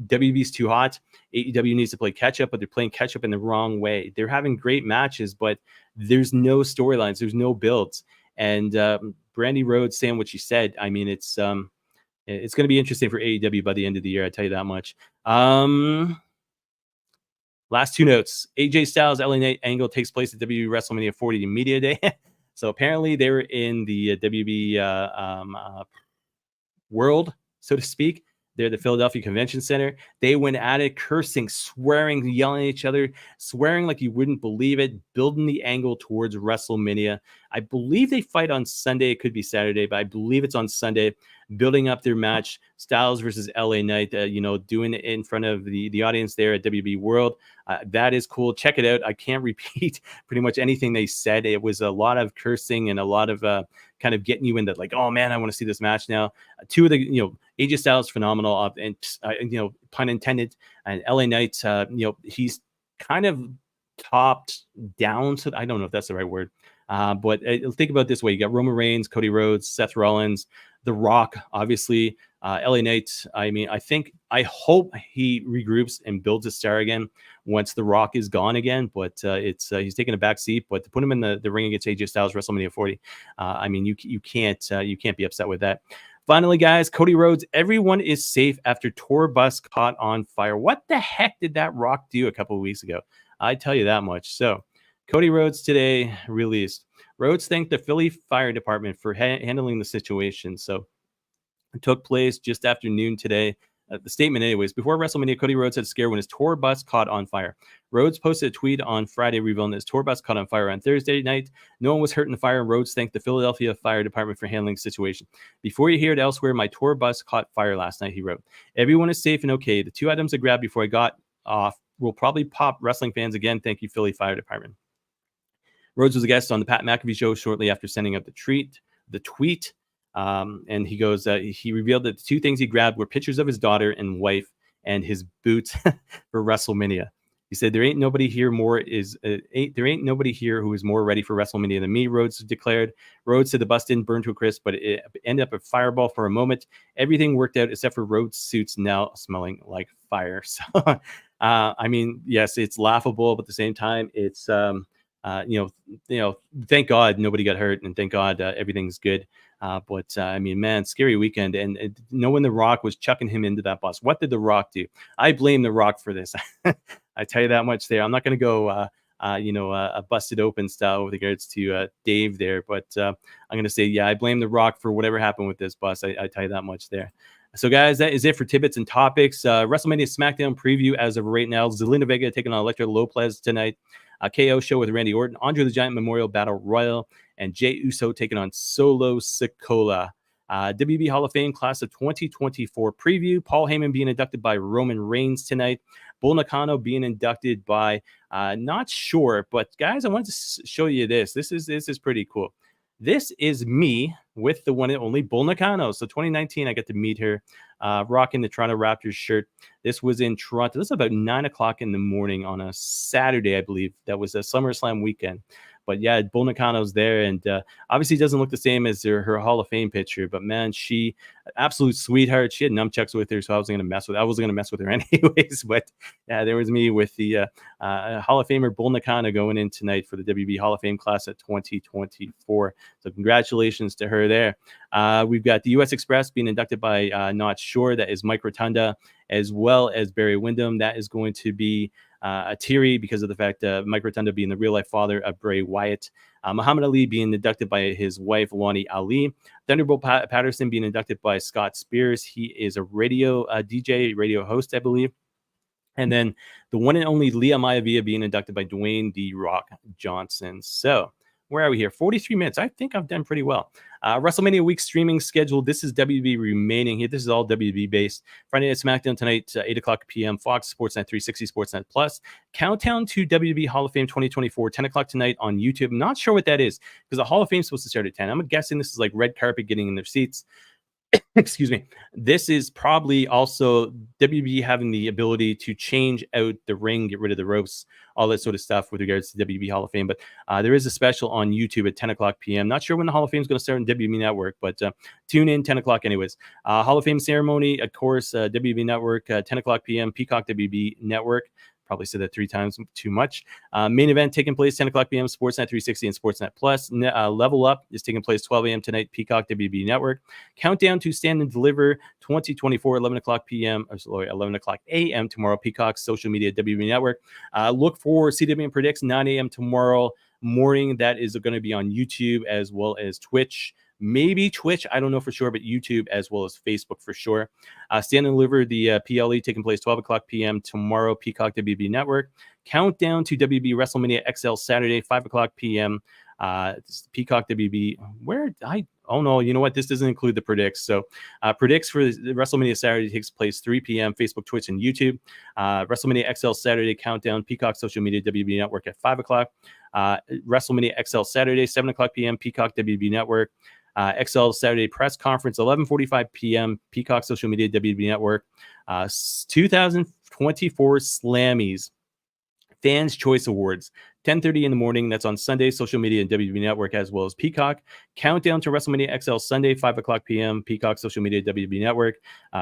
WWE's too hot. AEW needs to play catch up, but they're playing catch up in the wrong way. They're having great matches, but there's no storylines. There's no builds. And Brandi Rhodes saying what she said, I mean, it's going to be interesting for AEW by the end of the year. I tell you that much. Last two notes. AJ Styles, LA Knight angle takes place at WWE WrestleMania 40 Media Day. So apparently they were in the WB world, so to speak. They're the Philadelphia Convention Center. They went at it, cursing, swearing, yelling at each other, swearing like you wouldn't believe it, building the angle towards WrestleMania. I believe they fight on Sunday. It could be Saturday, but I believe it's on Sunday, building up their match, Styles versus LA Knight, doing it in front of the audience there at WB World. That is cool. Check it out. I can't repeat pretty much anything they said. It was a lot of cursing and a lot of kind of getting you into like, oh man, I want to see this match now. Two of the, AJ Styles phenomenal, and pun intended. And LA Knight, he's kind of topped down. So I don't know if that's the right word. But think about it this way: you got Roman Reigns, Cody Rhodes, Seth Rollins, The Rock, obviously, LA Knight. I hope he regroups and builds a star again once The Rock is gone again. But he's taking a back seat. But to put him in the ring against AJ Styles WrestleMania 40, you can't be upset with that. Finally, guys, Cody Rhodes, everyone is safe after tour bus caught on fire. What the heck did that Rock do a couple of weeks ago? I tell you that much. So Cody Rhodes today released. Rhodes thanked the Philly Fire Department for handling the situation. So it took place just after noon today. The statement anyways, before WrestleMania, Cody Rhodes had a scare when his tour bus caught on fire. Rhodes posted a tweet on Friday revealing that his tour bus caught on fire on Thursday night. No one was hurt in the fire, and Rhodes thanked the Philadelphia Fire Department for handling the situation. Before you hear it elsewhere, my tour bus caught fire last night, he wrote. Everyone is safe and okay. The two items I grabbed before I got off will probably pop wrestling fans again. Thank you, Philly Fire Department. Rhodes was a guest on the Pat McAfee show shortly after sending out the tweet. And he goes, he revealed that the two things he grabbed were pictures of his daughter and wife and his boots for WrestleMania. He said, there ain't nobody here who is more ready for WrestleMania than me, Rhodes declared. Rhodes said the bus didn't burn to a crisp, but it ended up a fireball for a moment. Everything worked out except for Rhodes' suits now smelling like fire. So, yes, it's laughable, but at the same time, it's, thank God nobody got hurt, and thank God everything's good. Man, scary weekend. And knowing The Rock was chucking him into that bus. What did The Rock do? I blame The Rock for this. I tell you that much there. I'm not going to go, a busted open style with regards to Dave there. But I'm going to say, yeah, I blame The Rock for whatever happened with this bus. I tell you that much there. So, guys, that is it for tidbits and topics. WrestleMania SmackDown preview as of right now. Zelina Vega taking on Elektra Lopez tonight. KO show with Randy Orton, Andre the Giant Memorial Battle Royal, and Jey Uso taking on Solo Sikoa. WB Hall of Fame class of 2024 preview. Paul Heyman being inducted by Roman Reigns tonight. Bull Nakano being inducted by, not sure, but guys, I wanted to show you this. This is pretty cool. This is me with the one and only Bull Nakano. So 2019, I got to meet her, rocking the Toronto Raptors shirt. This was in Toronto. This was about 9 o'clock in the morning on a Saturday, I believe. That was a SummerSlam weekend. But yeah, Bull Nakano's there, and obviously doesn't look the same as her Hall of Fame picture. But man, she absolute sweetheart. She had nunchucks with her, so I wasn't gonna mess with her anyways. But yeah, there was me with the Hall of Famer Bull Nakano going in tonight for the WB Hall of Fame class of 2024. So congratulations to her there. We've got the U.S. Express being inducted by Not Sure. That is Mike Rotunda, as well as Barry Windham. That is going to be a Thierry because of the fact Mike Rotunda being the real life father of Bray Wyatt. Muhammad Ali being inducted by his wife, Lonnie Ali. Thunderbolt Patterson being inducted by Scott Spears. He is a radio DJ, radio host, I believe. And then the one and only Leah Maivia being inducted by Dwayne "The Rock" Johnson. So where are we here? 43 minutes. I think I've done pretty well. WrestleMania week streaming schedule. This is WB remaining here. This is all WB based. Friday Night SmackDown tonight, 8 o'clock p.m. Fox, Sportsnet 360, Sportsnet Plus. Countdown to WB Hall of Fame 2024, 10 o'clock tonight on YouTube. I'm not sure what that is because the Hall of Fame is supposed to start at 10. I'm guessing this is like red carpet getting in their seats. Excuse me. This is probably also WB having the ability to change out the ring, get rid of the ropes, all that sort of stuff with regards to WB Hall of Fame. But there is a special on YouTube at 10 o'clock p.m. Not sure when the Hall of Fame is going to start on WB Network, but tune in 10 o'clock anyways. Hall of Fame ceremony, of course, WB Network, 10 o'clock p.m. Peacock WB Network. Probably said that 3 times too much. Main event taking place 10 o'clock p.m. Sportsnet 360 and Sportsnet Plus. Level Up is taking place 12 a.m. tonight. Peacock WB Network. Countdown to Stand and Deliver 2024 11 o'clock p.m. 11 o'clock a.m. tomorrow. Peacock Social Media WB Network. Look for CW Predicts 9 a.m. tomorrow morning. That is going to be on YouTube as well as Twitch. maybe Twitch. I don't know for sure, but YouTube as well as Facebook for sure. Stand and Deliver, the PLE taking place 12 o'clock p.m. tomorrow, Peacock WB Network. Countdown to WB WrestleMania XL Saturday, 5 o'clock p.m. Peacock WB. Oh no, you know what? This doesn't include the predicts. So predicts for the WrestleMania Saturday takes place 3 p.m. Facebook, Twitch, and YouTube. WrestleMania XL Saturday countdown, Peacock social media, WB Network at 5 o'clock. WrestleMania XL Saturday, 7 o'clock p.m. Peacock WB Network. XL Saturday press conference, 11:45 p.m. Peacock social media, WB Network. 2024 Slammies Fans Choice Awards, 10:30 in the morning. That's on Sunday, social media and WB Network as well as Peacock. Countdown to WrestleMania XL Sunday, 5 o'clock p.m. Peacock, social media, WB Network.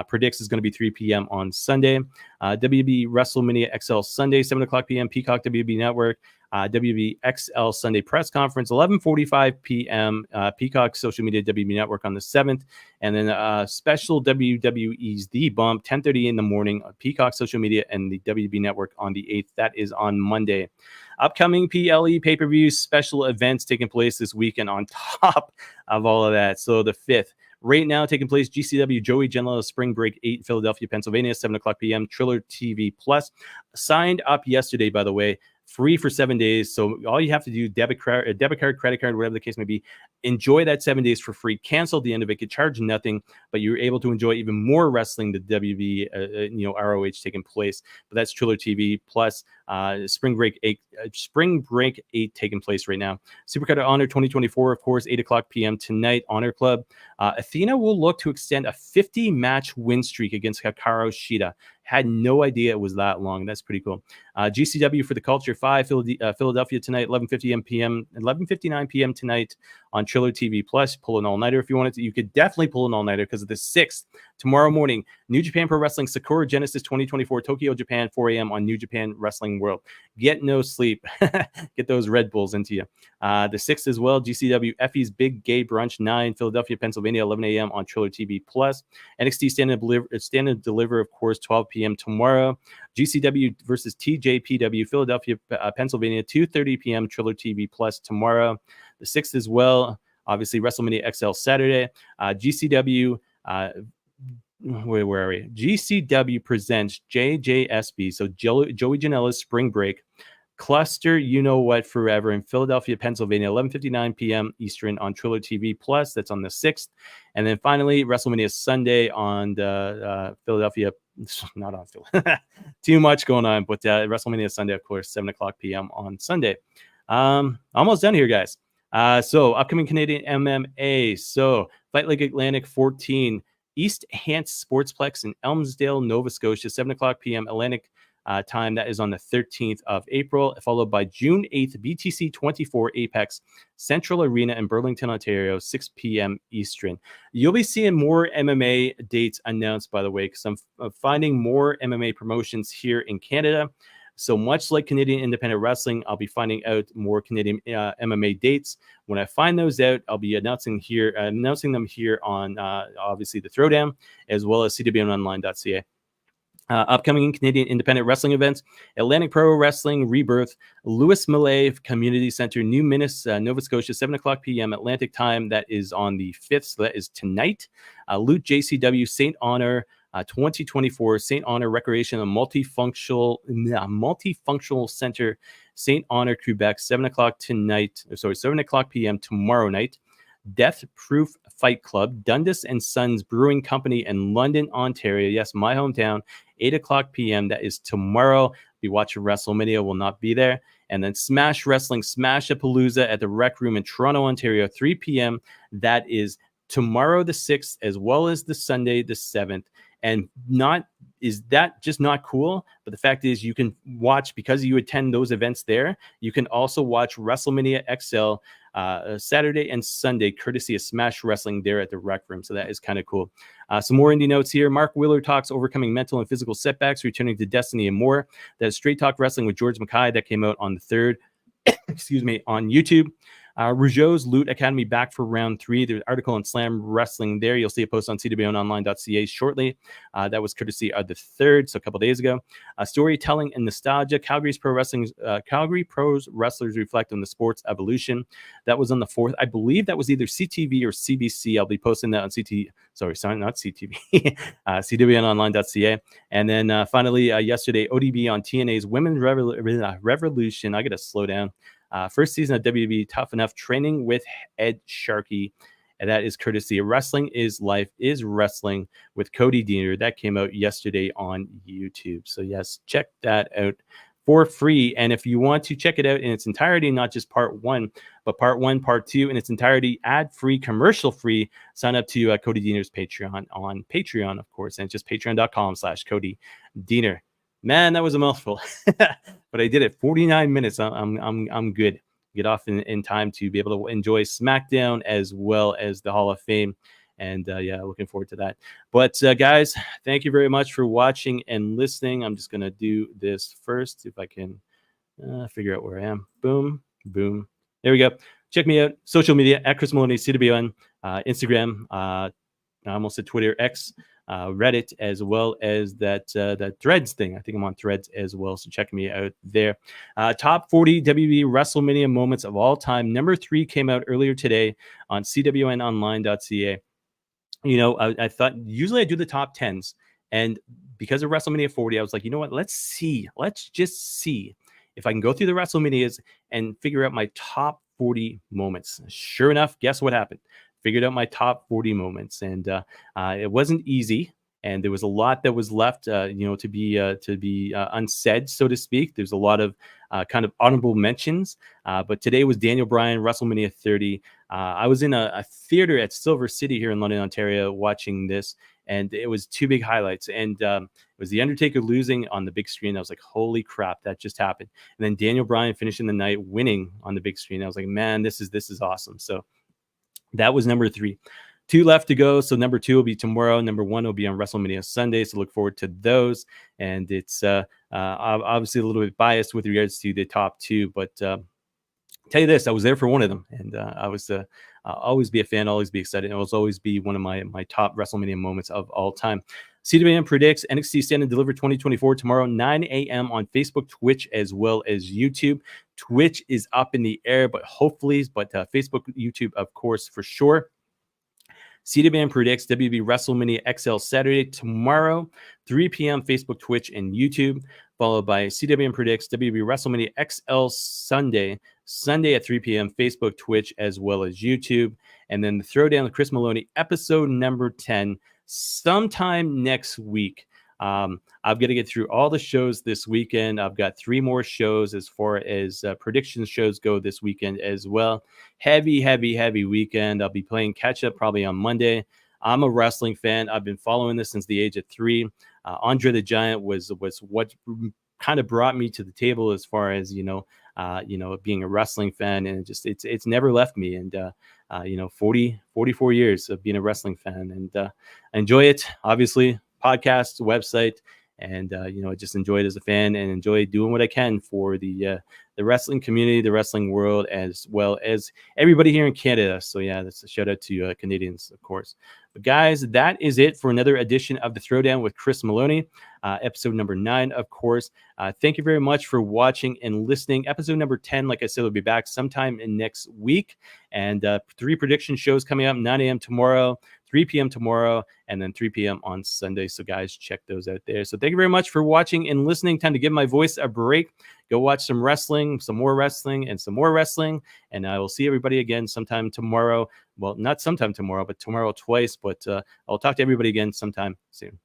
Predicts is going to be 3 p.m. on Sunday. WB WrestleMania XL Sunday, 7 o'clock p.m. Peacock, WB Network. WB XL Sunday press conference, 11:45 p.m. Peacock social media, WB Network on the 7th, and then special WWE's The Bump, 10:30 in the morning, Peacock social media and the WB Network on the 8th. That is on Monday. Upcoming PLE pay-per-view special events taking place this weekend on top of all of that. So the 5th. Right now, taking place, GCW Joey Janela Spring Break 8, Philadelphia, Pennsylvania, 7 o'clock p.m. Triller TV Plus. Signed up yesterday, by the way. Free for 7 days. So all you have to do, debit card, credit card, whatever the case may be, enjoy that 7 days for free. Cancel at the end of it, get charged nothing, but you're able to enjoy even more wrestling, the WB, ROH taking place. But that's Triller TV Plus. Spring Break 8 taking place right now. Supercard of Honor 2024, of course, 8 o'clock p.m. tonight. Honor Club. Athena will look to extend a 50-match win streak against Hikaru Shida. Had no idea it was that long. That's pretty cool. GCW for the Culture 5, Philadelphia tonight, 11:59 p.m. tonight on Triller TV Plus. Pull an all-nighter if you wanted to. You could definitely pull an all-nighter because of the 6th. Tomorrow morning, New Japan Pro Wrestling Sakura Genesis 2024, Tokyo, Japan, 4 a.m. on New Japan Wrestling World. Get no sleep. Get those Red Bulls into you. The 6th as well, GCW Effie's Big Gay Brunch 9, Philadelphia, Pennsylvania, 11 a.m. on Triller TV Plus. NXT Stand and Deliver, of course, 12 p.m. tomorrow. GCW versus TJPW, Philadelphia, Pennsylvania, 2:30 p.m. Triller TV Plus tomorrow. The 6th as well, obviously WrestleMania XL Saturday. GCW, where are we? GCW presents JJSB, so Joey Janela's Spring Break Cluster, you know what, forever in Philadelphia, Pennsylvania, 11:59 p.m. Eastern on Triller TV Plus. That's on the 6th. And then finally, WrestleMania Sunday on the Philadelphia. Not on Philly. Too much going on, but WrestleMania Sunday, of course, 7 o'clock p.m. on Sunday. Almost done here, guys. So upcoming Canadian MMA. So Fight League Atlantic 14, East Hants Sportsplex in Elmsdale, Nova Scotia, 7 o'clock p.m. Atlantic time. That is on the 13th of April, followed by June 8th, BTC 24 Apex Central Arena in Burlington, Ontario, 6 p.m. Eastern. You'll be seeing more MMA dates announced, by the way, because I'm finding more MMA promotions here in Canada. So much like Canadian Independent Wrestling, I'll be finding out more Canadian MMA dates. When I find those out, I'll be announcing them here on obviously the Throwdown, as well as cwnonline.ca. Upcoming Canadian Independent Wrestling events: Atlantic Pro Wrestling Rebirth, Louis Millet Community Center, New Minas, Nova Scotia, 7 o'clock p.m. Atlantic time. That is on the 5th, so that is tonight. Loot JCW St. Honor 2024 St. Honor Recreation and Multifunctional Center, St. Honor, Quebec, 7 o'clock tonight. 7 o'clock p.m. tomorrow night. Death Proof Fight Club, Dundas and Sons Brewing Company in London, Ontario. Yes, my hometown. 8 o'clock p.m. That is tomorrow. Be watching WrestleMania, will not be there. And then Smash Wrestling, Smash-a-Palooza at the Rec Room in Toronto, Ontario, 3 p.m. That is tomorrow, the 6th, as well as the Sunday, the 7th. And is that just not cool? But the fact is, you can watch, because you attend those events there, you can also watch WrestleMania XL Saturday and Sunday, courtesy of Smash Wrestling there at the Rec Room. So that is kind of cool. Some more indie notes here. Mark Wheeler talks overcoming mental and physical setbacks, returning to Destiny and more. That is Straight Talk Wrestling with George Mackay. That came out on the 3rd. Excuse me, on YouTube. Rougeau's Loot Academy back for round 3. There's an article on Slam Wrestling there. You'll see a post on cwonline.ca shortly. That was courtesy of the 3rd, so a couple days ago. Storytelling and nostalgia. Calgary Pros wrestlers reflect on the sport's evolution. That was on the 4th. I believe that was either CTV or CBC. I'll be posting that on not CTV, cwonline.ca. And then finally, yesterday, ODB on TNA's Women's Revolution. I got to slow down. First season of WWE Tough Enough, training with Ed Sharkey. And that is courtesy of Wrestling is Life is Wrestling with Cody Diener. That came out yesterday on YouTube. So yes, check that out for free. And if you want to check it out in its entirety, not just part 1, but part 1, part 2 in its entirety, ad-free, commercial-free, sign up to Cody Diener's Patreon on Patreon, of course. And it's just patreon.com/Cody Diener. Man, that was a mouthful, but I did it. 49 minutes. I'm good. Get off in time to be able to enjoy SmackDown as well as the Hall of Fame. And yeah, looking forward to that. But guys, thank you very much for watching and listening. I'm just going to do this first, if I can figure out where I am. Boom, boom. There we go. Check me out. Social media at Chris Maloney, CWN, Instagram. I almost said Twitter, X. Reddit, as well as that Threads thing. I think I'm on Threads as well, so check me out there. Top 40 WWE WrestleMania moments of all time. Number 3 came out earlier today on cwnonline.ca. You know, I thought usually I do the top 10s, and because of WrestleMania 40, I was like, you know what? Let's just see if I can go through the WrestleManias and figure out my top 40 moments. Sure enough, guess what happened? Figured out my top 40 moments, and it wasn't easy, and there was a lot that was left, to be unsaid, so to speak. There's a lot of kind of honorable mentions, but today was Daniel Bryan, WrestleMania 30. I was in a theater at Silver City here in London, Ontario, watching this, and it was 2 big highlights. And it was The Undertaker losing on the big screen. I was like, holy crap, that just happened. And then Daniel Bryan finishing the night winning on the big screen. I was like, man, this is awesome. So that was number 3. 2 left to go. So number 2 will be tomorrow. Number 1 will be on WrestleMania Sunday. So look forward to those. And it's obviously a little bit biased with regards to the top 2. But tell you this, I was there for one of them. And I was always be a fan, always be excited. It will always be one of my top WrestleMania moments of all time. CWN predicts NXT Stand and Deliver 2024 tomorrow, 9 a.m. on Facebook, Twitch, as well as YouTube. Twitch is up in the air, but Facebook, YouTube, of course, for sure. CWN predicts WWE WrestleMania XL Saturday tomorrow, 3 p.m. Facebook, Twitch, and YouTube, followed by CWN predicts WWE WrestleMania XL Sunday at 3 p.m. Facebook, Twitch, as well as YouTube. And then the Throwdown with Chris Maloney, episode number 10, sometime next week. I've got to get through all the shows this weekend. I've got 3 more shows as far as prediction shows go this weekend as well. Heavy weekend. I'll be playing catch up probably on Monday. I'm a wrestling fan. I've been following this since the age of 3. Andre the Giant was what kind of brought me to the table as far as being a wrestling fan, and it's never left me. And 44 years of being a wrestling fan, and I enjoy it. Obviously, podcast, website, and I just enjoy it as a fan and enjoy doing what I can for the wrestling community, the wrestling world, as well as everybody here in Canada. So yeah, that's a shout out to Canadians, of course. But guys, that is it for another edition of the Throwdown with Chris Maloney, episode number 9, of course. Thank you very much for watching and listening. Episode number 10, like I said, will be back sometime in next week, and 3 prediction shows coming up: 9 a.m. tomorrow, 3 p.m. tomorrow, and then 3 p.m. on Sunday. So guys, check those out there. So thank you very much for watching and listening. Time to give my voice a break. Go watch some wrestling, some more wrestling, and some more wrestling. And I will see everybody again sometime tomorrow. Well, not sometime tomorrow, but tomorrow twice. But I'll talk to everybody again sometime soon.